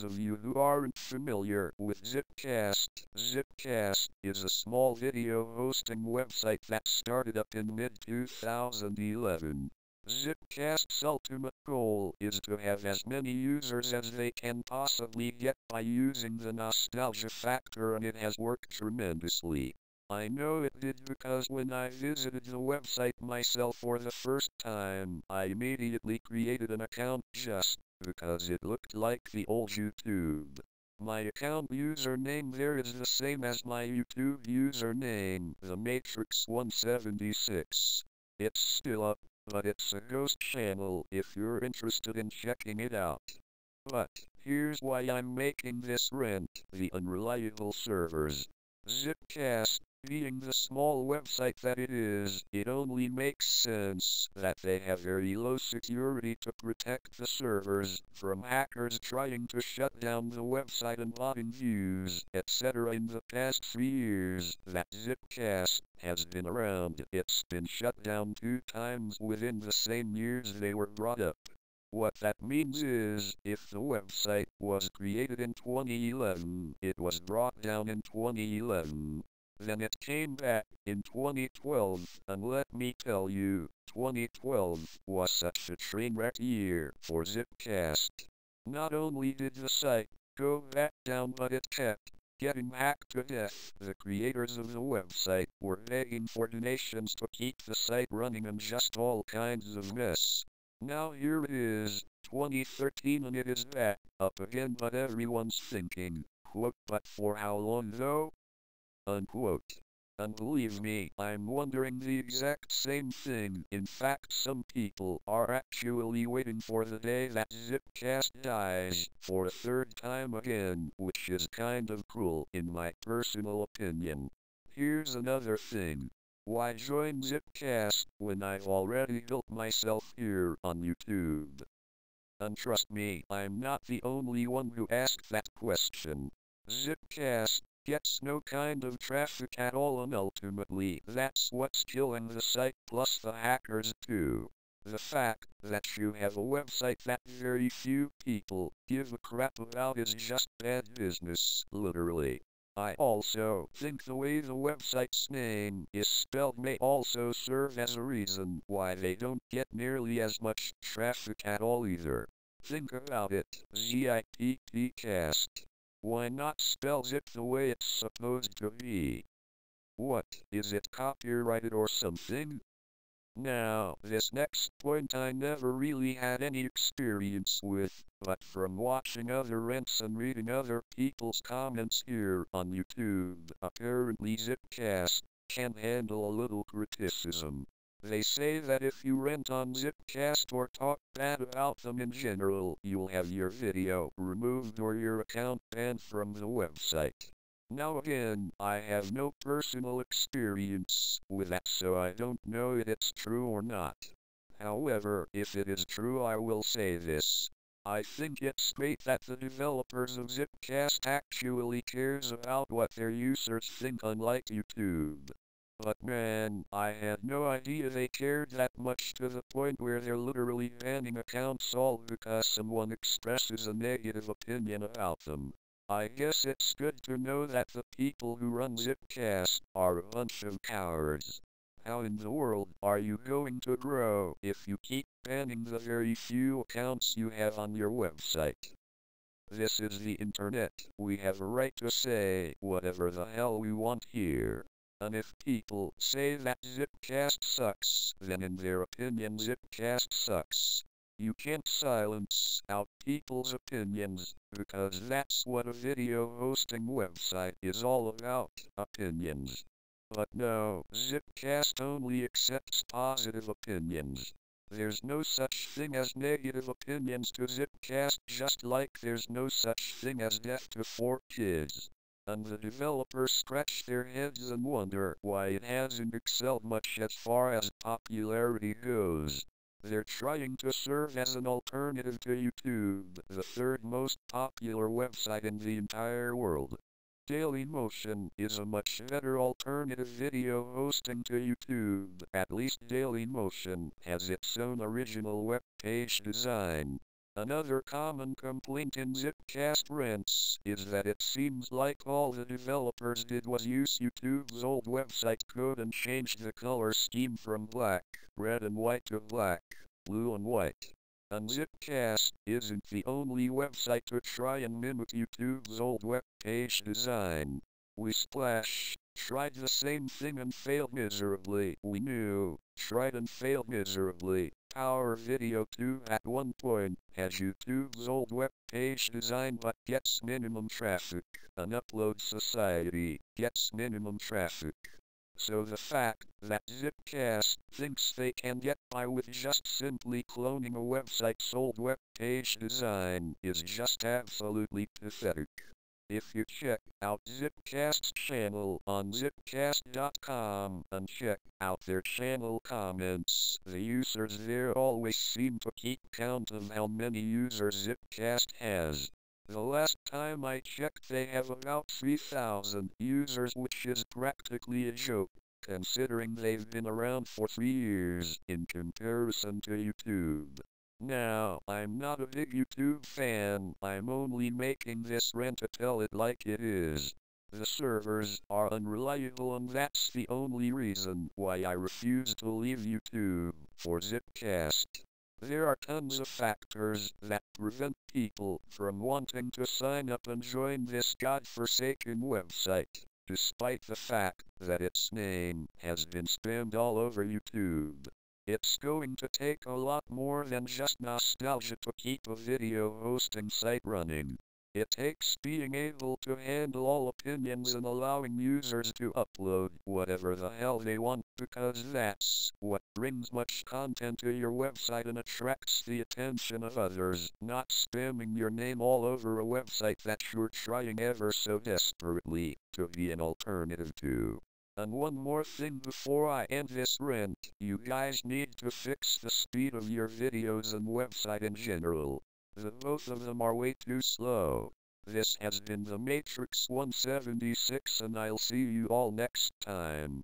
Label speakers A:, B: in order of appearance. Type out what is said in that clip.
A: those of you who aren't familiar with Zipcast, Zipcast is a small video hosting website that started up in mid-2011. Zipcast's ultimate goal is to have as many users as they can possibly get by using the nostalgia factor, and it has worked tremendously. I know it did because when I visited the website myself for the first time, I immediately created an account just because it looked like the old YouTube. My account username there is the same as my YouTube username, TheMatrix176. It's still up, but it's a ghost channel if you're interested in checking it out. But here's why I'm making this rant: the unreliable servers. Zipcast, being the small website that it is, it only makes sense that they have very low security to protect the servers from hackers trying to shut down the website and botting views, etc. In the past 3 years that Zipcast has been around, it's been shut down 2 times within the same years they were brought up. What that means is, if the website was created in 2011, it was brought down in 2011. Then it came back in 2012, and let me tell you, 2012 was such a train wreck year for Zipcast. Not only did the site go back down, but it kept getting hacked to death. The creators of the website were begging for donations to keep the site running, and just all kinds of mess. Now here it is, 2013, and it is back up again, but everyone's thinking, quote, but for how long though? Unquote. And believe me, I'm wondering the exact same thing. In fact, some people are actually waiting for the day that Zipcast dies for a 3rd time again, which is kind of cruel in my personal opinion. Here's another thing. Why join Zipcast when I've already built myself here on YouTube? And trust me, I'm not the only one who asked that question. Zipcast gets no kind of traffic at all, and ultimately that's what's killing the site, plus the hackers too. The fact that you have a website that very few people give a crap about is just bad business, literally. I also think the way the website's name is spelled may also serve as a reason why they don't get nearly as much traffic at all either. Think about it, ZippCast. Why not spell zip the way it's supposed to be? What, is it copyrighted or something? Now, this next point I never really had any experience with, but from watching other rants and reading other people's comments here on YouTube, apparently Zipcast can handle a little criticism. They say that if you rant on Zipcast or talk bad about them in general, you'll have your video removed or your account banned from the website. Now again, I have no personal experience with that, so I don't know if it's true or not. However, if it is true, I will say this. I think it's great that the developers of Zipcast actually cares about what their users think, unlike YouTube. But man, I had no idea they cared that much, to the point where they're literally banning accounts all because someone expresses a negative opinion about them. I guess it's good to know that the people who run Zipcast are a bunch of cowards. How in the world are you going to grow if you keep banning the very few accounts you have on your website? This is the internet. We have a right to say whatever the hell we want here. And if people say that Zipcast sucks, then in their opinion Zipcast sucks. You can't silence out people's opinions, because that's what a video hosting website is all about, opinions. But no, Zipcast only accepts positive opinions. There's no such thing as negative opinions to Zipcast, just like there's no such thing as death to 4 kids. And the developers scratch their heads and wonder why it hasn't excelled much as far as popularity goes. They're trying to serve as an alternative to YouTube, the 3rd most popular website in the entire world. Dailymotion is a much better alternative video hosting to YouTube. At least Dailymotion has its own original web page design. Another common complaint in Zipcast Rants is that it seems like all the developers did was use YouTube's old website code and change the color scheme from black, red and white to black, blue and white. And Zipcast isn't the only website to try and mimic YouTube's old web page design. We tried the same thing and failed miserably. We knew, tried and failed miserably. Our Video 2 at one point has YouTube's old web page design but gets minimum traffic. An upload society gets minimum traffic. So the fact that Zipcast thinks they can get by with just simply cloning a website's old web page design is just absolutely pathetic. If you check out Zipcast's channel on zipcast.com and check out their channel comments, the users there always seem to keep count of how many users Zipcast has. The last time I checked they have about 3,000 users, which is practically a joke, considering they've been around for 3 years in comparison to YouTube. Now, I'm not a big YouTube fan, I'm only making this rant to tell it like it is. The servers are unreliable and that's the only reason why I refuse to leave YouTube for Zipcast. There are tons of factors that prevent people from wanting to sign up and join this godforsaken website, despite the fact that its name has been spammed all over YouTube. It's going to take a lot more than just nostalgia to keep a video hosting site running. It takes being able to handle all opinions and allowing users to upload whatever the hell they want, because that's what brings much content to your website and attracts the attention of others, not spamming your name all over a website that you're trying ever so desperately to be an alternative to. And one more thing before I end this rant, you guys need to fix the speed of your videos and website in general. The both of them are way too slow. This has been TheMatrix 176 and I'll see you all next time.